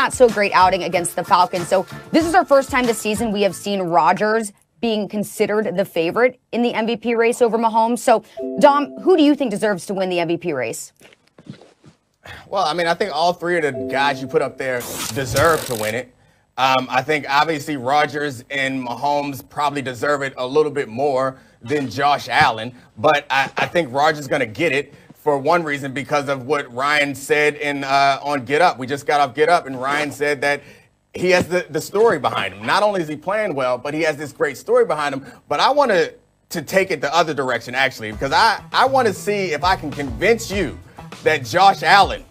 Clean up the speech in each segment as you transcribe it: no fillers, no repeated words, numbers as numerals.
not so great outing against the Falcons. So this is our first time this season we have seen Rodgers being considered the favorite in the MVP race over Mahomes. So, Dom, who do you think deserves to win the MVP race? Well, I mean, I think all three of the guys you put up there deserve to win it. I think obviously Rodgers and Mahomes probably deserve it a little bit more than Josh Allen, but I think Rodgers is going to get it for one reason because of what Ryan said on Get Up. We just got off Get Up, and Ryan said that he has the story behind him. Not only is he playing well, but he has this great story behind him. But I want to take it the other direction, actually, because I want to see if I can convince you that Josh Allen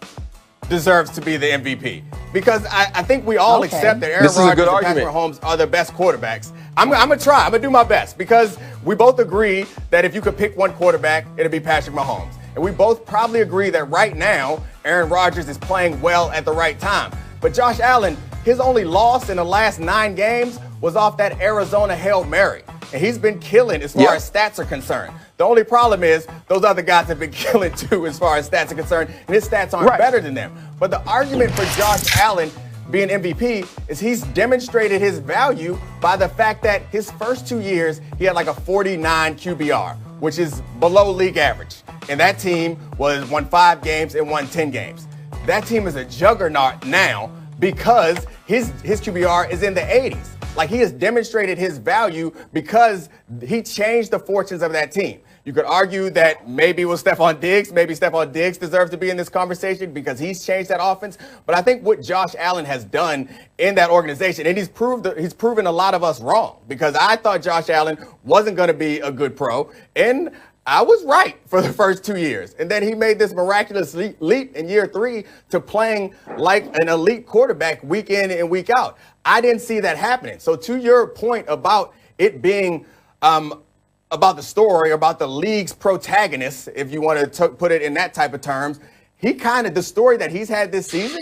deserves to be the MVP. Because I think we all accept that Aaron Rodgers and Patrick Mahomes are the best quarterbacks. I'm going to try. I'm going to do my best because we both agree that if you could pick one quarterback, it'd be Patrick Mahomes. And we both probably agree that right now, Aaron Rodgers is playing well at the right time. But Josh Allen, his only loss in the last 9 games was off that Arizona Hail Mary. And he's been killing as far as stats are concerned. The only problem is those other guys have been killing too as far as stats are concerned, and his stats aren't better than them. But the argument for Josh Allen being MVP is he's demonstrated his value by the fact that his first 2 years, he had like a 49 QBR, which is below league average. And that team won 5 games and won 10 games. That team is a juggernaut now because his QBR is in the 80s. Like, he has demonstrated his value because he changed the fortunes of that team. You could argue that maybe it was Stephon Diggs. Maybe Stephon Diggs deserves to be in this conversation because he's changed that offense. But I think what Josh Allen has done in that organization, and he's proven a lot of us wrong because I thought Josh Allen wasn't going to be a good pro. And I was right for the first 2 years. And then he made this miraculous leap in year 3 to playing like an elite quarterback week in and week out. I didn't see that happening. So to your point about it being about the story, about the league's protagonist, if you want to put it in that type of terms, the story that he's had this season,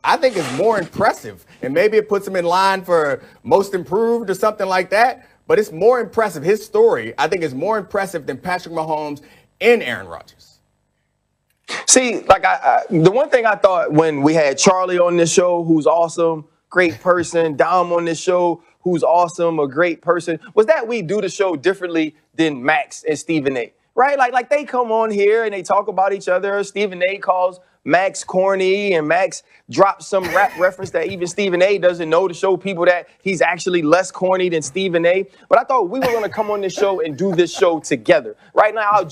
I think is more impressive. And maybe it puts him in line for most improved or something like that. But it's more impressive. His story, I think, is more impressive than Patrick Mahomes and Aaron Rodgers. See, like the one thing I thought when we had Charlie on this show, who's awesome, great person, Dom on this show, who's awesome, a great person, was that we do the show differently than Max and Stephen A. Right? Like they come on here and they talk about each other. Stephen A calls Max corny, and Max drops some rap reference that even Stephen A doesn't know to show people that he's actually less corny than Stephen A. But I thought we were going to come on this show and do this show together. Right now, I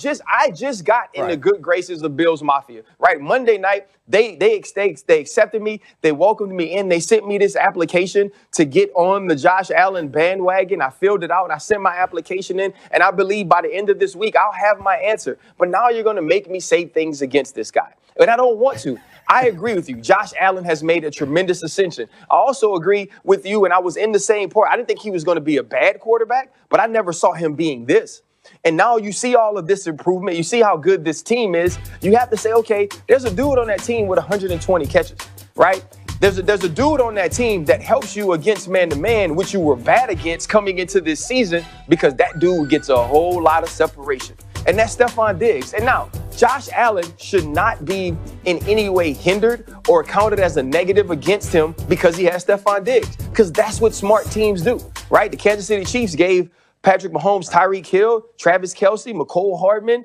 just got in the good graces of Bills Mafia. Right, Monday night, they accepted me, they welcomed me in, they sent me this application to get on the Josh Allen bandwagon. I filled it out, I sent my application in, and I believe by the end of this week I'll have my answer. But now you're going to make me say things against this guy. And I don't want to. I agree with you. Josh Allen has made a tremendous ascension. I also agree with you, and I was in the same part. I didn't think he was going to be a bad quarterback, but I never saw him being this. And now you see all of this improvement. You see how good this team is. You have to say, okay, there's a dude on that team with 120 catches, right? There's a dude on that team that helps you against man-to-man, which you were bad against coming into this season because that dude gets a whole lot of separation. And that's Stephon Diggs. And now, Josh Allen should not be in any way hindered or counted as a negative against him because he has Stephon Diggs. Because that's what smart teams do, right? The Kansas City Chiefs gave Patrick Mahomes, Tyreek Hill, Travis Kelce, McCole Hardman,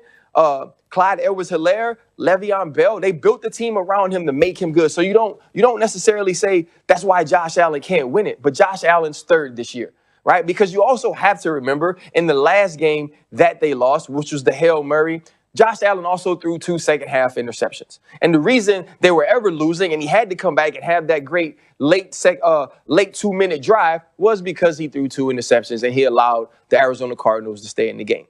Clyde Edwards-Helaire, Le'Veon Bell. They built the team around him to make him good. So you don't necessarily say that's why Josh Allen can't win it. But Josh Allen's third this year. Right? Because you also have to remember in the last game that they lost, which was the Hail Mary, Josh Allen also threw 2 second-half interceptions. And the reason they were ever losing and he had to come back and have that great late 2-minute drive was because he threw 2 interceptions and he allowed the Arizona Cardinals to stay in the game.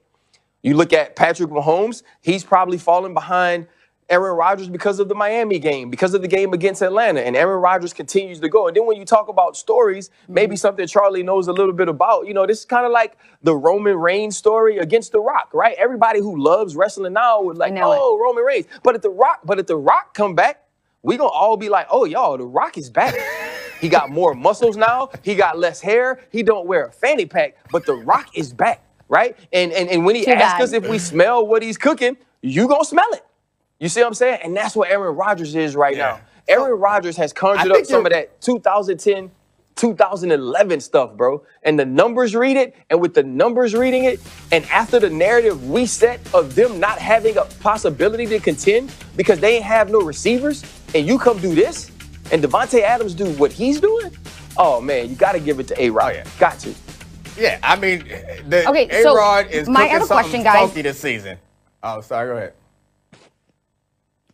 You look at Patrick Mahomes, he's probably fallen behind Aaron Rodgers because of the Miami game, because of the game against Atlanta, and Aaron Rodgers continues to go. And then when you talk about stories, maybe something Charlie knows a little bit about, this is kind of like the Roman Reigns story against The Rock, right? Everybody who loves wrestling now would like, oh, Roman Reigns. But if The Rock come back, we gonna all be like, oh, y'all, The Rock is back. He got more muscles now. He got less hair. He don't wear a fanny pack, but The Rock is back, right? And when he asks us if we smell what he's cooking, you gonna smell it. You see what I'm saying? And that's what Aaron Rodgers is right now. Aaron Rodgers has conjured up some of that 2010, 2011 stuff, bro. And the numbers read it, and with the numbers reading it, and after the narrative we set of them not having a possibility to contend because they ain't have no receivers, and you come do this, and Devontae Adams do what he's doing, oh, man, you got to give it to A-Rod. Oh, yeah. Got to. Yeah, I mean, Okay, so A-Rod is my cooking other something question, guys. funky this season. Oh, sorry, go ahead.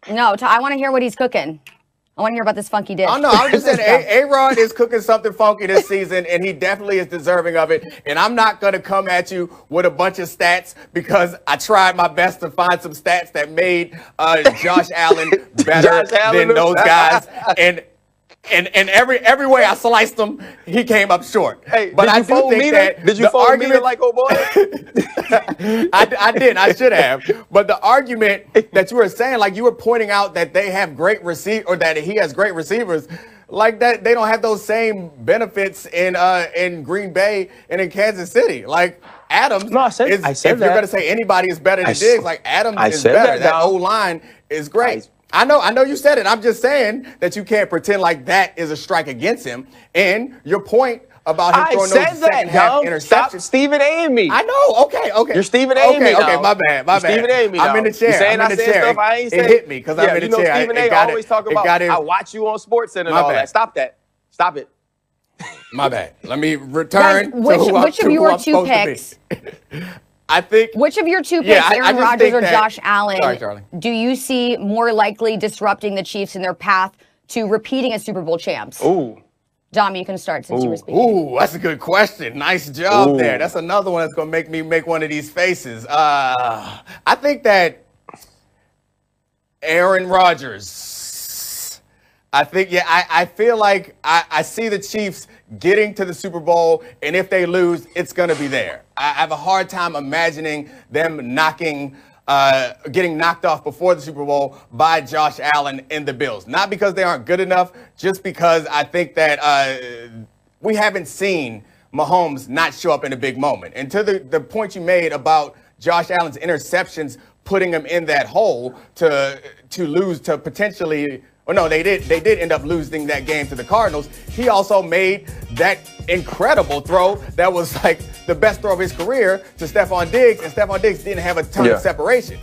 No, I want to hear what he's cooking. I want to hear about this funky dish. Oh, no, I was just saying A-Rod is cooking something funky this season, and he definitely is deserving of it. And I'm not going to come at you with a bunch of stats because I tried my best to find some stats that made Josh Allen better than those guys. And every way I sliced him, he came up short. Hey, but I do think that did you fold me like, oh boy? I didn't. I should have. But the argument that you were saying, like you were pointing out that they have great or that he has great receivers, like that they don't have those same benefits in Green Bay and in Kansas City. Like Adams, I said if that. you're going to say anybody is better than Diggs, like Adams is better. That O-line is great. I know you said it. I'm just saying that you can't pretend like that is a strike against him. And your point about him throwing those second half interceptions. Stop Stephen A. me. I know. Okay. You're Stephen A. me. Okay, my bad. Stephen A. me. I'm in the chair. I'm in the chair. Stuff I ain't it hit me because I'm in the chair. Stephen A. always talk about I watch you on SportsCenter and all that. Stop that. Stop it. My bad. Let me return to which of your two picks? I think. Which of your two picks, Aaron Rodgers or Josh Allen, sorry, Charlie, do you see more likely disrupting the Chiefs in their path to repeating as Super Bowl champs? Ooh. Dom, you can start since you were speaking. Ooh, that's a good question. Nice job there. That's another one that's going to make me make one of these faces. I think that Aaron Rodgers. I feel like I see the Chiefs getting to the Super Bowl, and if they lose, it's going to be there. I have a hard time imagining them getting knocked off before the Super Bowl by Josh Allen and the Bills. Not because they aren't good enough, just because I think that we haven't seen Mahomes not show up in a big moment. And to the point you made about Josh Allen's interceptions putting him in that hole to lose to potentially. Well, no, they did end up losing that game to the Cardinals. He also made that incredible throw that was like the best throw of his career to Stephon Diggs, and Stephon Diggs didn't have a ton of separation.